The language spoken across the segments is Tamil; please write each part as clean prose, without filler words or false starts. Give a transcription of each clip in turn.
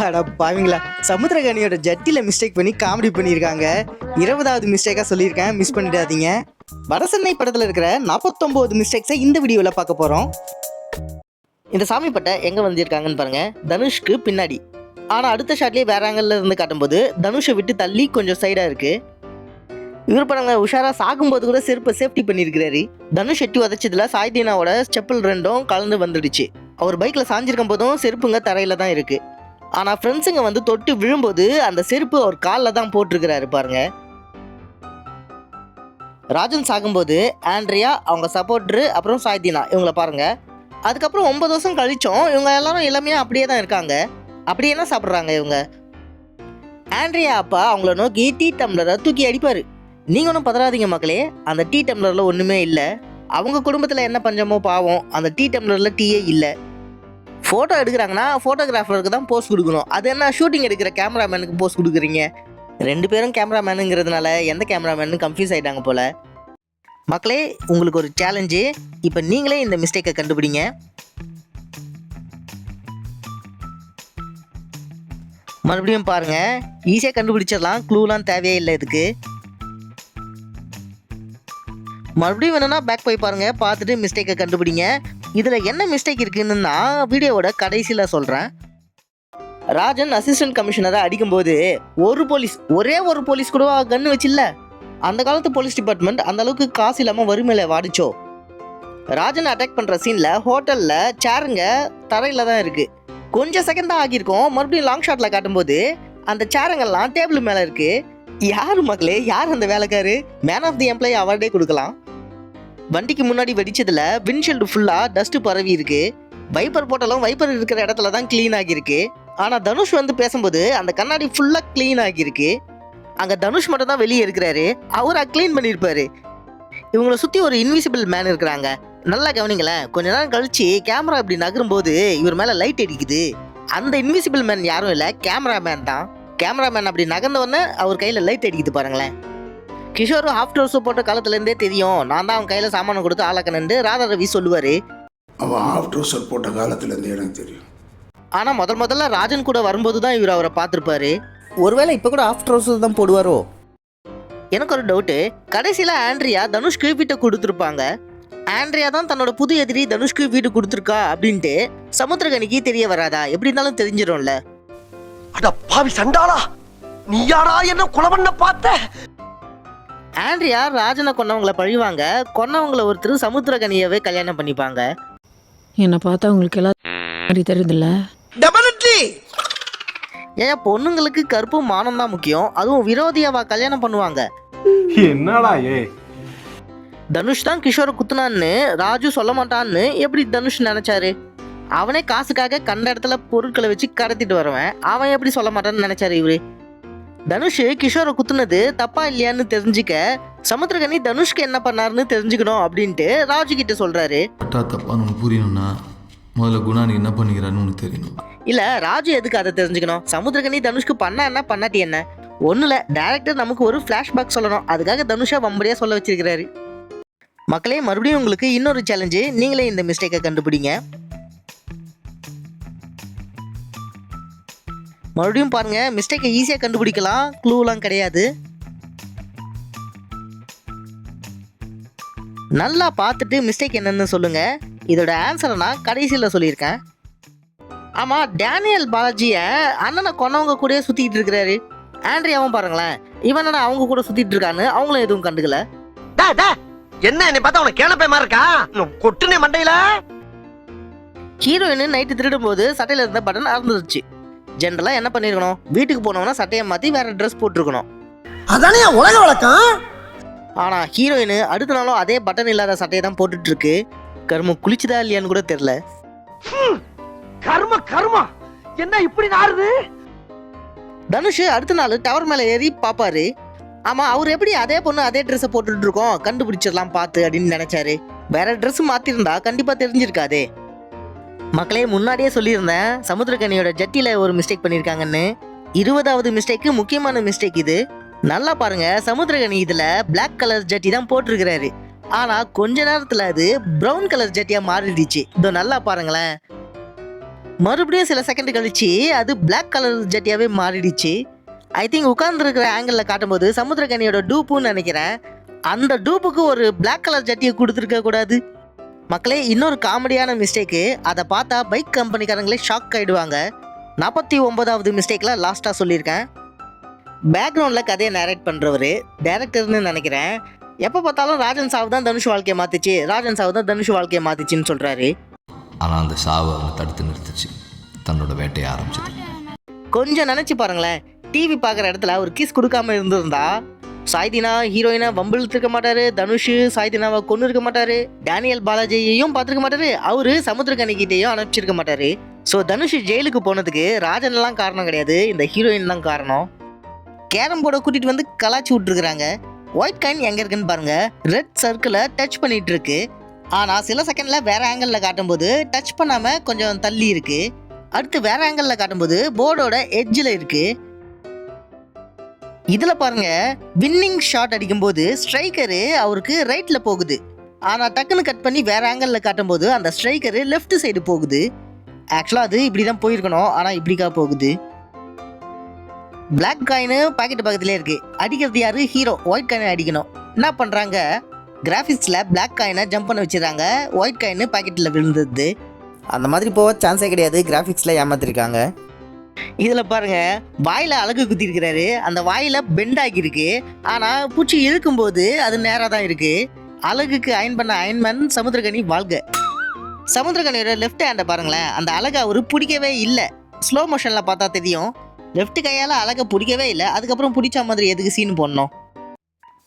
அட பாவீங்களா, சமுத்திரகனியோட ஜட்டில மிஸ்டேக் பண்ணி காமெடி பண்ணியிருக்காங்க. 20வது மிஸ்டேக்கா சொல்லியிருக்கேன், மிஸ் பண்ணிடாதீங்க. வடசென்னை படத்தில் இருக்கிற 49 மிஸ்டேக்ஸை இந்த வீடியோவில் பார்க்க போகிறோம். இந்த சாமி பட்டை எங்கே வந்திருக்காங்கன்னு பாருங்க, தனுஷ்க்கு பின்னாடி. ஆனால் அடுத்த ஷாட்லேயே வேற ஆங்கிள் இருந்து காட்டும்போது தனுஷை விட்டு தள்ளி கொஞ்சம் சைடாக இருக்கு. இவர் பாருங்க, உஷாரா சாகும்போது கூட செருப்பை சேஃப்டி பண்ணியிருக்கிறாரு. தனுஷ் எட்டி உதச்சதுல சாய்தீனாவோட செப்பல் ரெண்டும் கலந்து வந்துடுச்சு. அவர் பைக்கில் சாஞ்சிருக்கும் போதும் செருப்புங்க தரையில தான் இருக்கு. ஆனால் ஃப்ரெண்ட்ஸுங்க வந்து தொட்டு விழும்போது அந்த செருப்பு அவர் காலில் தான் போட்டிருக்கிறாரு பாருங்க. ராஜன் சாகும்போது ஆண்ட்ரியா, அவங்க சப்போர்ட்ரு, அப்புறம் சாய்தீனா இவங்கள பாருங்க. அதுக்கப்புறம் 9 வருஷம் கழிச்சோம் இவங்க எல்லாரும் இளமையாக அப்படியே தான் இருக்காங்க. அப்படி என்ன சாப்பிட்றாங்க இவங்க? ஆண்ட்ரியா அப்பா அவங்கள நோக்கி டீ டம்ளரை தூக்கி அடிப்பார். நீங்கள் ஒன்றும் பதறாதீங்க மக்களே, அந்த டீ டம்ளரில் ஒன்றுமே இல்லை. அவங்க குடும்பத்தில் என்ன பஞ்சமோ பாவம், அந்த டீ டம்ளரில் டீயே இல்லை. ஃபோட்டோ எடுக்கிறாங்கன்னா ஃபோட்டோகிராஃபருக்கு தான் போஸ்ட் கொடுக்கணும். அது என்ன ஷூட்டிங் எடுக்கிற கேமராமேனுக்கு போஸ்ட் கொடுக்குறீங்க? 2 பேரும் கேமராமேனுங்கிறதுனால எந்த கேமராமேனு கன்ஃபியூஸ் ஆகிட்டாங்க போல். மக்களே, உங்களுக்கு ஒரு சேலஞ்சு. இப்போ நீங்களே இந்த மிஸ்டேக்கை கண்டுபிடிங்க. மறுபடியும் பாருங்கள், ஈஸியாக கண்டுபிடிச்சிடலாம், க்ளூலாம் தேவையே இல்லை இதுக்கு. மறுபடியும் வேணும்னா பேக் போய் பாருங்கள், பார்த்துட்டு மிஸ்டேக்கை கண்டுபிடிங்க. இதில் என்ன மிஸ்டேக் இருக்குன்னு நான் வீடியோவோட கடைசியில் சொல்கிறேன். ராஜன் அசிஸ்டன்ட் கமிஷனரை அடிக்கும்போது ஒரே ஒரு போலீஸ் கூட கன்று வச்சில்ல. அந்த காலத்து போலீஸ் டிபார்ட்மெண்ட் அந்த அளவுக்கு காசு இல்லாமல் வறுமையில் வாடிச்சோ. ராஜன் அட்டாக் பண்ணுற சீனில் ஹோட்டலில் சேருங்க தரையில் தான் இருக்குது. கொஞ்சம் செகண்ட் தான் ஆகியிருக்கோம். மறுபடியும் லாங் ஷாட்டில் காட்டும்போது அந்த சேருங்கெல்லாம் டேபிள் மேலே இருக்குது. யார் மக்களே, யார் அந்த வேலைக்காரு? மேன் ஆஃப் தி எம்ப்ளாயி அவார்டே கொடுக்கலாம். வண்டிக்கு முன்னாடி வெடிச்சதுல விண்ட்ஷீல்டு ஃபுல்லா டஸ்ட் பரவி இருக்கு. வைப்பர் போட்டாலும் வைப்பர் இருக்கிற இடத்துல தான் கிளீன் ஆகியிருக்கு. ஆனா தனுஷ் வந்து பேசும்போது அந்த கண்ணாடி ஃபுல்லா கிளீன் ஆகியிருக்கு. அங்க தனுஷ் மட்டும் தான் வெளியே இருக்கிறாரு, அவரை கிளீன் பண்ணியிருப்பாரு. இவங்களை சுத்தி ஒரு இன்விசிபிள் மேன் இருக்கிறாங்க. நல்லா கவனிங்களேன், கொஞ்ச நேரம் கழிச்சு கேமரா இப்படி நகரும்போது இவர் மேல லைட் அடிக்குது. அந்த இன்விசிபிள் மேன் யாரும் இல்லை, கேமராமேன் தான். கேமராமேன் அப்படி நகர்ந்த உடனே அவர் கையில லைட் அடிக்குது பாருங்களேன். கிஷோர் ஹாஃப் ட்ரவுசர் போட்ட காலத்துலேருந்தே தெரியும், நான் தான் அவன் கையில் சாமானை கொடுத்து ஆளாக்கணுன்னு ராதா ரவி சொல்லுவார். அவன் ஹாஃப் ட்ரவுசர் போட்ட காலத்துலேருந்து எனக்கு தெரியும். ஆனால் முதல்ல ராஜன் கூட வரும்போது தான் இவர் அவரை பார்த்துருப்பாரு. ஒருவேளை இப்போ கூட ஹாஃப் ட்ரவுசர் தான் போடுவாரோ? எனக்கு ஒரு டவுட்டு. கடைசியில் ஆண்ட்ரியா தனுஷ்க்கு வீட்டை கொடுத்துருப்பாங்க. ஆண்ட்ரியா தான் தன்னோட புது எதிரி தனுஷ்க்கு வீடு கொடுத்துருக்கா அப்படின்ட்டு சமுத்திரகனிக்கு தெரிய வராதா? எப்படி இருந்தாலும் தெரிஞ்சிடும்ல. அட பாவி சண்டாளா, நீ யாரா என்ன கொலை பண்ண பார்த்த? ஆண்ட்ரியா ராஜனை கொன்னவங்களை பழிவாங்க, கொன்னவங்களை ஒருத்தர் சமுத்திரகனியவே கல்யாணம் பண்ணிப்பாங்க. என்னை பார்த்தா உங்களுக்கு எல்லாம் தெரியுதுல்ல? ஏன் பொண்ணுங்களுக்கு கருப்பும் மானம் தான் முக்கியம், அதுவும் விரோதியாவா கல்யாணம் பண்ணுவாங்க? என்னடா ஏ? தனுஷ் தான் கிஷோரை குத்துனான்னு ராஜு சொல்ல மாட்டான்னு எப்படி தனுஷ் நினைச்சாரு? அவனே காசுக்காக கண்ட இடத்துல பொருட்களை வச்சு கடத்திட்டு வருவேன், அவன் எப்படி சொல்ல மாட்டான்னு நினைச்சாரு இவரு? தனுஷ் கிஷோரை குத்துனது தப்பா இல்லையான்னு தெரிஞ்சுக்க சமுத்திரகனி தனுஷ்க்கு என்ன பண்ணாருன்னு தெரிஞ்சுக்கணும் அப்படின்ட்டு ராஜு கிட்ட சொல்றாரு. தப்பான்னு புரியணும்னா முதல்ல குணா நீ என்ன பண்ணிக்கிறான்னு உனக்கு தெரியணும். இல்ல, ராஜு எதுக்கு அதை தெரிஞ்சுக்கணும்? சமுத்திரகனி தனுஷ்க்கு பண்ணா என்ன பண்ணாட்டி என்ன? ஒண்ணுல டைரக்டர் நமக்கு ஒரு ஃபிளாஷ்பேக் சொல்லணும், அதுக்காக தனுஷா வம்படியா சொல்ல வச்சிருக்கிறாரு. மக்களே, மறுபடியும் உங்களுக்கு இன்னொரு சேலஞ்சு. நீங்களே இந்த மிஸ்டேக்கை கண்டுபிடிங்க. மறுபடியும் பாருங்க, மிஸ்டேக்கை ஈஸியாக கண்டுபிடிக்கலாம், க்ளூலாம் கிடையாது. நல்லா பார்த்துட்டு மிஸ்டேக் என்னன்னு சொல்லுங்க. இதோட ஆன்சரை நான் கடைசியில் சொல்லியிருக்கேன். ஆமாம், டேனியல் பாலாஜியை அண்ணனை கொன்னவங்க கூட சுற்றிட்டு இருக்கிறாரு. ஆண்ட்ரியாவும் பாருங்களேன், இவனடா அவங்க கூட சுற்றிட்டு இருக்கான்னு அவங்களும் எதுவும் கண்டுக்கல. என்ன என்னை பார்த்தா உனக்கு கேளப்பேமா இருக்கா? கொட்டுனே மண்டையில. ஹீரோயின் நைட்டு திருடும் போது சட்டையில் இருந்த பட்டன் அறந்துருச்சு. ஜென்ரலாக என்ன பண்ணிருக்கணும்? வீட்டுக்கு போனவனா சட்டையை மாற்றி வேற ட்ரெஸ் போட்டிருக்கணும். அதானே உலக வழக்கம். ஆனால் ஹீரோயின் அடுத்த நாளும் அதே பட்டன் இல்லாத சட்டையை தான் போட்டுட்டு இருக்கு. கர்மம் குளிச்சுதா இல்லையான்னு கூட தெரியல. கர்மா என்ன இப்படி நாறுது? தனுஷ் அடுத்த நாள் டவர் மேலே ஏறி பார்ப்பாரு. ஆமாம், அவர் எப்படி அதே பொண்ணு அதே ட்ரெஸ்ஸை போட்டுட்டு இருக்கோம், கண்டுபிடிச்சிடலாம் பார்த்து அப்படின்னு நினைச்சாரு. வேற ட்ரெஸ் மாற்றிருந்தா கண்டிப்பாக தெரிஞ்சிருக்காதே. மக்களே, முன்னாடியே சொல்லியிருந்தேன் சமுத்திரகனியோட ஜட்டியில் ஒரு மிஸ்டேக் பண்ணியிருக்காங்கன்னு. 20வது மிஸ்டேக்கு முக்கியமான மிஸ்டேக் இது. நல்லா பாருங்க, சமுத்திரகனி இதில் பிளாக் கலர் ஜட்டி தான் போட்டிருக்கிறாரு. ஆனால் கொஞ்ச நேரத்தில் அது ப்ரௌன் கலர் ஜட்டியாக மாறிடுச்சு. இதோ நல்லா பாருங்களேன். மறுபடியும் சில செகண்ட் கழிச்சு அது Black கலர் ஜட்டியாவே மாறிடுச்சு. ஐ திங்க் உட்கார்ந்துருக்கிற ஆங்கிளில் காட்டும்போது சமுத்திரக்கனியோட டூப்புன்னு நினைக்கிறேன். அந்த டூப்புக்கு ஒரு Black கலர் ஜட்டியை கொடுத்துருக்க கூடாது. மக்களே, இன்னொரு காமெடியான மிஸ்டேக்கு, அதை பார்த்தா பைக் கம்பெனிக்காரங்களே ஷாக் ஆகிடுவாங்க. 49வது மிஸ்டேக்கில் லாஸ்ட்டாக சொல்லியிருக்கேன். பேக்ரவுண்டில் கதையை நேரேட் பண்ணுறவர் டேரக்டர்னு நினைக்கிறேன். எப்போ பார்த்தாலும் ராஜன் சாவு தான் தனுஷ் வாழ்க்கையை மாற்றிச்சு, ராஜன் சாவு தான் தனுஷ் வாழ்க்கையை மாற்றிச்சின்னு சொல்கிறாரு. ஆனால் அந்த சாவு அவனை தடுத்து நிறுத்துச்சு, தன்னோட வேட்டையை ஆரம்பிச்சது. கொஞ்சம் நினச்சி பாருங்களேன், டிவி பார்க்குற இடத்துல ஒரு கிஸ் கொடுக்காம இருந்திருந்தா சாய்தினா ஹீரோயினா வம்பிழுத்துருக்க மாட்டாரு, தனுஷ் சாய்தினாவை கொண்டு இருக்க மாட்டாரு, டேனியல் பாலாஜியையும் பார்த்துருக்க மாட்டாரு, அவரு சமுத்திரக்கனிக்கிட்டையும் அனுப்பிச்சிருக்க மாட்டாரு. ஸோ தனுஷ் ஜெயிலுக்கு போனதுக்கு ராஜன்லாம் காரணம் கிடையாது, இந்த ஹீரோயின் தான் காரணம். கேரம் போர்டை கூட்டிகிட்டு வந்து கலாச்சி விட்டுருக்குறாங்க. ஒயிட் காயின் எங்கே இருக்குன்னு பாருங்க, ரெட் சர்க்கிளை டச் பண்ணிட்டு இருக்கு. ஆனால் சில செகண்டில் வேற ஆங்கிளில் காட்டும்போது டச் பண்ணாமல் கொஞ்சம் தள்ளி இருக்கு. அடுத்து வேற ஆங்கிளில் காட்டும்போது போர்டோட எட்ஜில் இருக்கு. இதில் பாருங்க, வின்னிங் ஷாட் அடிக்கும்போது ஸ்ட்ரைக்கரு அவருக்கு ரைட்டில் போகுது. ஆனால் டக்குன்னு கட் பண்ணி வேற ஆங்கிளில் காட்டும்போது அந்த ஸ்ட்ரைக்கரு லெஃப்ட் சைடு போகுது. ஆக்சுவலாக அது இப்படி தான் போயிருக்கணும், ஆனால் இப்படிக்கா போகுது. Black காயின் பாக்கெட் பக்கத்துலேயே இருக்கு. அடிக்கிறது யாரு? ஹீரோ. ஒயிட் காயினை அடிக்கணும். என்ன பண்ணுறாங்க, கிராஃபிக்ஸில் Black காயினை ஜம்ப் பண்ண வச்சுருக்காங்க, ஒயிட் காயின் பாக்கெட்டில் விழுந்தது. அந்த மாதிரி போக சான்ஸே கிடையாது, கிராஃபிக்ஸில் ஏமாத்திருக்காங்க. இதில் பாருங்க, வாயில் அழகு குத்திருக்கிறாரு, அந்த வாயில் பெண்ட் ஆகியிருக்கு. ஆனால் பூச்சி இழுக்கும்போது அது நேராக தான் இருக்கு. அழகுக்கு அயன் பண்ண அயன்மேன் சமுத்திரக்கனி வாழ்க. சமுத்திரக்கனியோட லெஃப்ட் ஹேண்டை பாருங்களேன், அந்த அழகை அவரு பிடிக்கவே இல்லை. ஸ்லோ மோஷனில் பார்த்தா தெரியும், லெஃப்ட் கையால் அழகை பிடிக்கவே இல்லை. அதுக்கப்புறம் பிடிச்ச மாதிரி எதுக்கு சீன் போடணும்?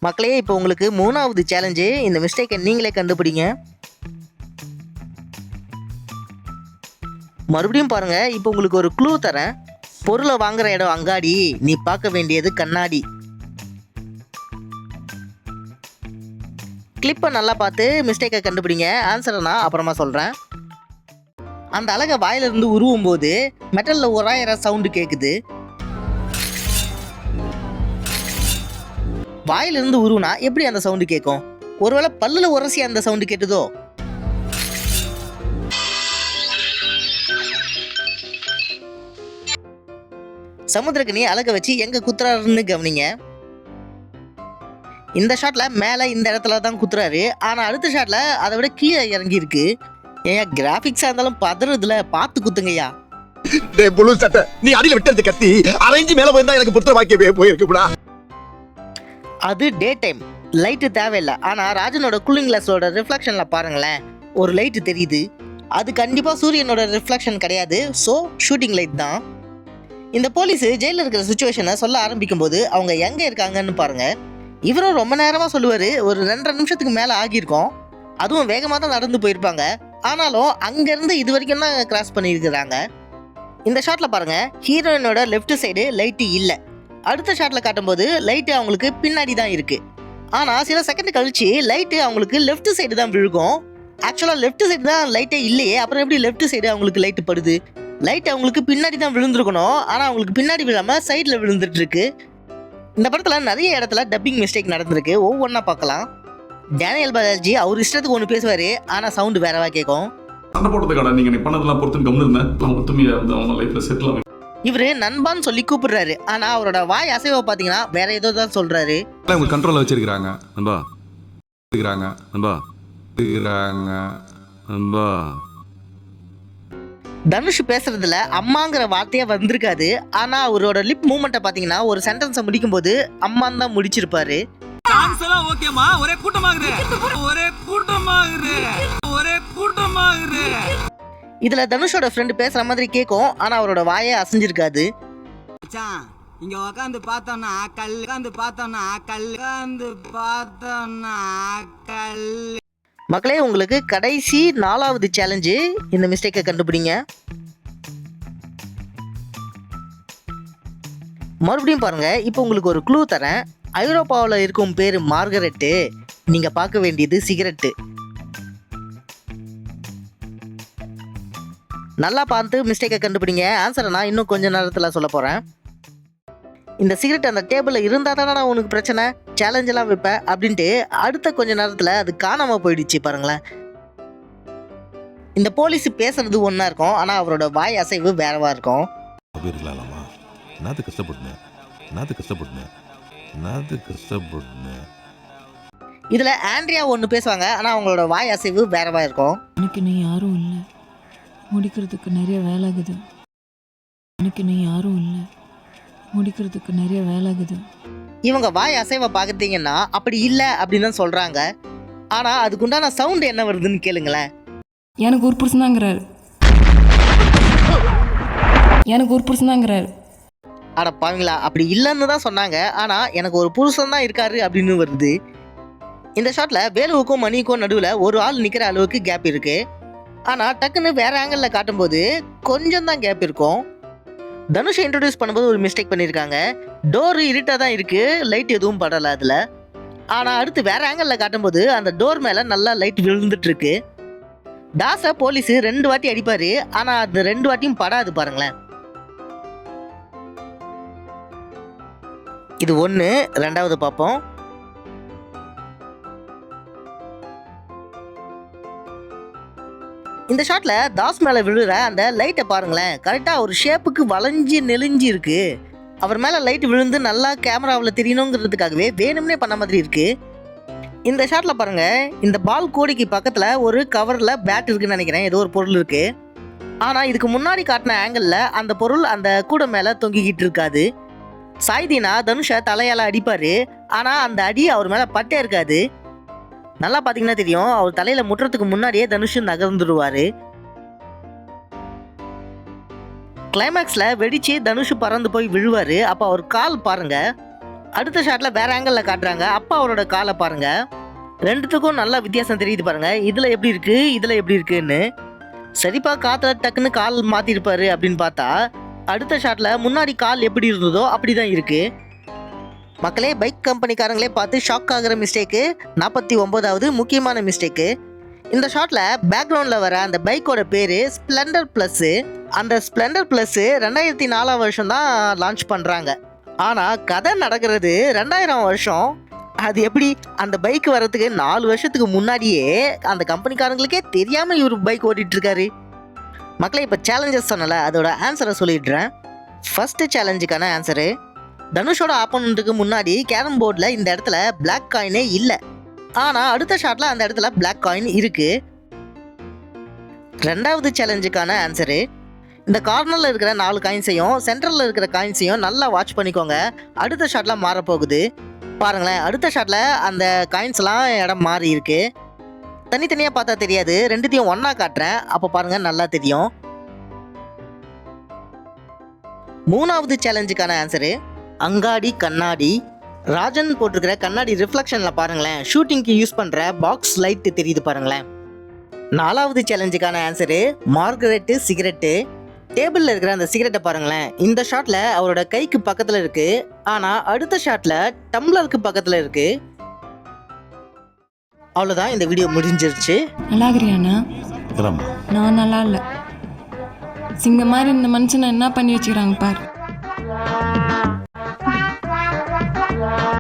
மக்களே, இப்போ உங்களுக்கு 3வது சேலஞ்சு. இந்த மிஸ்டேக்கை நீங்களே கண்டுபிடிங்க. மறுபடியும் பாருங்க, இப்போ உங்களுக்கு ஒரு க்ளூ தரேன். பொருளை வாங்குற இடம் அங்காடி, நீ பார்க்க வேண்டியது கண்ணாடி. கிளிப்பை நல்லா பார்த்து மிஸ்டேக்கை கண்டுபிடிங்க. ஆன்சரை நான் அப்புறமா சொல்கிறேன். அந்த அழகை வாயிலிருந்து உருவும் போது மெட்டலில் உராயிர சவுண்டு கேட்குது. வாயிலிருந்து உருவுனா எப்படி அந்த சவுண்டு கேட்கும்? ஒருவேளை பல்லுல உரசி அந்த சவுண்டு கேட்டுதோ? சமுத்திரக்கனி அழகை வச்சு எங்க குத்துறாருன்னு கவனிங்க. இந்த ஷாட்ல மேல இந்த இடத்துல தான் குத்துறாரு, ஆனா அடுத்த ஷாட்ல அதை விட கீழே இறங்கி இருக்கு. ஏன் கிராபிக்ஸா இருந்தாலும் பதறதுல பார்த்து குத்துங்கய்யா. புழு சட்டை, நீ அடியில விட்டது கத்தி அரைஞ்சு மேல போயிருந்தா எனக்கு புத்திர வாக்கியவே போயிருக்குடா. அது டே டைம், லைட்டு தேவையில்லை. ஆனால் ராஜனோட கூலிங் கிளாஸோட ரிஃப்ளெக்ஷனில் பாருங்களேன், ஒரு லைட்டு தெரியுது. அது கண்டிப்பாக சூரியனோட ரிஃப்ளெக்ஷன் கிடையாது, ஸோ ஷூட்டிங் லைட் தான். இந்த போலீஸு ஜெயிலில் இருக்கிற சுச்சுவேஷனை சொல்ல ஆரம்பிக்கும் போது அவங்க எங்கே இருக்காங்கன்னு பாருங்கள். இவரும் ரொம்ப நேரமாக சொல்லுவார், ஒரு 2.5 நிமிஷத்துக்கு மேலே ஆகியிருக்கோம். அதுவும் வேகமாக தான் நடந்து போயிருப்பாங்க. ஆனாலும் அங்கேருந்து இது வரைக்கும் தான் கிராஸ் பண்ணியிருக்கிறாங்க. இந்த ஷாட்டில் பாருங்கள், ஹீரோயினோட லெஃப்ட் சைடு லைட்டு இல்லை. அடுத்த ஷாட்டில் காட்டும்போது லைட்டு அவங்களுக்கு பின்னாடி தான் இருக்குது. ஆனால் சில செகண்ட் கழிச்சு லைட்டு அவங்களுக்கு லெஃப்ட் சைடு தான் விழுகும். ஆக்சுவலாக லெஃப்ட் சைடு தான் லைட்டே இல்லையே, அப்புறம் எப்படி லெஃப்ட் சைடு அவங்களுக்கு லைட்டு படுது? லைட் அவங்களுக்கு பின்னாடி தான் விழுந்துருக்கணும், ஆனால் அவங்களுக்கு பின்னாடி விழாமல் சைடில் விழுந்துட்டு இருக்கு. இந்த படத்தில் நிறைய இடத்துல டப்பிங் மிஸ்டேக் நடந்திருக்கு, ஒவ்வொன்றா பார்க்கலாம். டேனியல் பாலாஜி அவர் இஷ்டத்துக்கு ஒன்று பேசுவார், ஆனால் சவுண்டு வேறவா கேட்கும். சண்டை போடுறதுக்கான நீங்க பண்ணதெல்லாம் பொறுத்து கம்னு இருந்தேன், ஒத்துமையா இருந்து அவங்க லைஃப்ல செட்டில் ஆகும். இவரு நண்பான்னு சொல்லி கூப்பிடுறாரு, ஆனா அவரோட வாய் அசைவை பாத்தீங்கன்னா வேற ஏதோ தான் சொல்றாரு. உங்க கண்ட்ரோல்ல வச்சிருக்காங்க நண்பா, இருக்கிறாங்க நண்பா, இருக்கிறாங்க நண்பா. தனுஷ் பேசுறதுல அம்மாங்கிற வார்த்தையே வந்திருக்காது, ஆனா அவரோட லிப் மூவ்மெண்ட்டை பாத்தீங்கன்னா ஒரு சென்டென்ஸை முடிக்கும் போது அம்மான்னு தான் முடிச்சிருப்பாரு. இதுல தனுஷோட ஃப்ரெண்ட் பேசுற மாதிரி கேட்கும், ஆனா அவரோட வாயே அசைஞ்சிருக்காது. இங்க உட்காந்து பார்த்தோம்னா கல். மக்களே, உங்களுக்கு கடைசி 4வது சேலஞ்சு. இந்த மிஸ்டேக்கை கண்டுபிடிங்க. மறுபடியும் பாருங்க, இப்போ உங்களுக்கு ஒரு க்ளூ தரேன். ஐரோப்பாவில் இருக்கும் பேர் மார்கரெட்டு, நீங்க பார்க்க வேண்டியது சிகரெட்டு. நல்லா பார்த்து மிஸ்டேக்கை கண்டுபிடிங்க. ஆன்சரை நான் இன்னும் கொஞ்ச நேரத்தில் சொல்ல போகிறேன். இந்த சிகரெட் அந்த டேபிளில் இருந்தால் தானே நான் உனக்கு பிரச்சனை, சேலஞ்செல்லாம் வைப்பேன் அப்படின்ட்டு அடுத்த கொஞ்ச நேரத்தில் அது காணாமல் போயிடுச்சு பாருங்களேன். இந்த போலீஸ் பேசுறது ஒன்றா இருக்கும், ஆனால் அவரோட வாய் அசைவு வேறவா இருக்கும். இருக்கலாமா நாத்து கஷ்டப்பட்டேன் இதில் ஆண்ட்ரியா ஒன்று பேசுவாங்க, ஆனால் அவங்களோட வாய் அசைவு வேறவா இருக்கும். எனக்கு நீ யாரும் இல்லை, முடிக்கிறதுக்கு நிறைய வேலை ஆகுது. எனக்கு நீ யாரும் இல்லை, முடிக்கிறதுக்கு நிறைய வேலை ஆகுது. இவங்க வாய் அசைவை பார்க்குறீங்கன்னா அப்படி இல்லை அப்படின்னு தான் சொல்கிறாங்க. ஆனால் அதுக்குண்டான சவுண்டு என்ன வருதுன்னு கேளுங்களேன். எனக்கு ஒரு புருஷன் தாங்கிறாரு, எனக்கு ஒரு புருஷன் தாங்கிறாரு. அட பாவீங்களா, அப்படி இல்லைன்னு தான் சொன்னாங்க, ஆனால் எனக்கு ஒரு புருஷன் தான் இருக்காரு அப்படின்னு வருது. இந்த ஷாட்டில் வேலுவுக்கும் மணிக்கும் நடுவில் ஒரு ஆள் நிற்கிற அளவுக்கு கேப் இருக்குது. ஆனால் டக்குன்னு வேறு ஆங்கிளில் காட்டும்போது கொஞ்சம் தான் கேப் இருக்கும். தனுஷை இன்ட்ரடியூஸ் பண்ணும்போது ஒரு மிஸ்டேக் பண்ணியிருக்காங்க. டோர் இருட்டாக தான் இருக்குது, லைட் எதுவும் படலை அதில். ஆனால் அடுத்து வேறு ஆங்கிளில் காட்டும்போது அந்த டோர் மேலே நல்லா லைட் விழுந்துட்டுருக்கு. தாஸை போலீஸு 2 வாட்டி அடிப்பார், ஆனால் அந்த 2 வாட்டியும் படாது பாருங்களேன். இது 1, 2வது பார்ப்போம். இந்த ஷாட்டில் தாஸ் மேலே விழுற அந்த லைட்டை பாருங்களேன், கரெக்டாக ஒரு ஷேப்புக்கு வளைஞ்சி நெளிஞ்சு இருக்கு. அவர் மேலே லைட் விழுந்து நல்லா கேமராவில் தெரியணுங்கிறதுக்காகவே வேணும்னே பண்ண மாதிரி இருக்கு. இந்த ஷாட்டில் பாருங்கள், இந்த பால் கோடிக்கு பக்கத்தில் ஒரு கவரில் பேட் இருக்குன்னு நினைக்கிறேன், ஏதோ ஒரு பொருள் இருக்குது. ஆனால் இதுக்கு முன்னாடி காட்டின ஆங்கிளில் அந்த பொருள் அந்த கூடை மேலே தொங்கிக்கிட்டு இருக்காது. சாய்தீனா தனுஷை தலையால் அடிப்பார், ஆனால் அந்த அடி அவர் மேலே பட்டே இருக்காது. நல்லா பார்த்தீங்கன்னா தெரியும், அவர் தலையில் முட்டுறதுக்கு முன்னாடியே தனுஷ் நகர்ந்துடுவார். கிளைமேக்ஸில் வெடிச்சு தனுஷ் பறந்து போய் விழுவார். அப்போ அவர் கால் பாருங்க, அடுத்த ஷாட்டில் வேற ஆங்கிளில் காட்டுறாங்க, அப்போ அவரோட காலை பாருங்க. ரெண்டுத்துக்கும் நல்லா வித்தியாசம் தெரியுது பாருங்க, இதில் எப்படி இருக்கு இதில் எப்படி இருக்குன்னு. சரிப்பா காற்றுல டக்குன்னு கால் மாற்றிருப்பாரு அப்படின்னு பார்த்தா அடுத்த ஷாட்டில் முன்னாடி கால் எப்படி இருந்ததோ அப்படி தான் இருக்குது. மக்களே, பைக் கம்பெனிக்காரங்களே பார்த்து ஷாக் ஆகிற மிஸ்டேக்கு 49வது முக்கியமான மிஸ்டேக்கு. இந்த ஷாட்டில் பேக்ரவுண்டில் வர அந்த பைக்கோட பேர் ஸ்ப்ளெண்டர் ப்ளஸ்ஸு. அந்த ஸ்ப்ளெண்டர் ப்ளஸ்ஸு 2004 வருஷம் தான் லான்ச் பண்ணுறாங்க. ஆனால் கதை நடக்கிறது 2000 வருஷம். அது எப்படி அந்த பைக் வர்றதுக்கு 4 வருஷத்துக்கு முன்னாடியே அந்த கம்பெனிக்காரங்களுக்கே தெரியாமல் இவர் பைக் ஓட்டிகிட்ருக்காரு. மக்களே, இப்போ சேலஞ்சஸ் சொன்னல, அதோட ஆன்சரை சொல்லிடுறேன். ஃபஸ்ட்டு சேலஞ்சுக்கான ஆன்சரு, தனுஷோட ஆப்போனண்ட்டுக்கு முன்னாடி கேரம் போர்டில் இந்த இடத்துல பிளாக் காயினே இல்லை, ஆனால் அடுத்த ஷாட்டில் அந்த இடத்துல பிளாக் காயின் இருக்குது. 2வது சேலஞ்சுக்கான ஆன்சரு, இந்த கார்னரில் இருக்கிற 4 காயின்ஸையும் சென்ட்ரலில் இருக்கிற காயின்ஸையும் நல்லா வாட்ச் பண்ணிக்கோங்க. அடுத்த ஷாட்டில் மாறப்போகுது பாருங்களேன். அடுத்த ஷாட்டில் அந்த காயின்ஸ்லாம் இடம் மாறி இருக்கு. தனித்தனியாக பார்த்தா தெரியாது, ரெண்டுத்தையும் ஒன்றா காட்டுறேன், அப்போ பாருங்கள் நல்லா தெரியும். 3வது சேலஞ்சுக்கான ஆன்சரு, அங்காடி கண்ணாடி. ராஜன் போட்டிருக்கிற கண்ணாடி ரிஃப்ளெக்ஷனில் பாருங்களேன், ஷூட்டிங்க்கு யூஸ் பண்ணுற பாக்ஸ் லைட்டு தெரியுது பாருங்களேன். 4வது சேலஞ்சுக்கான ஆன்சரு, மார்கரெட்டு சிகரெட்டு. டேபிளில் இருக்கிற அந்த சிகரெட்டை பாருங்களேன், இந்த ஷாட்டில் அவரோட கைக்கு பக்கத்தில் இருக்குது, ஆனால் அடுத்த ஷாட்டில் டம்ளருக்கு பக்கத்தில் இருக்குது. அவ்வளோதான், இந்த வீடியோ முடிஞ்சிருச்சு. நல்லா இருக்கிறியாண்ணா? நான் நல்லா இல்லை. சிங்க மாதிரி இந்த மனுஷனை என்ன பண்ணி வச்சுக்கிறாங்க பாரு.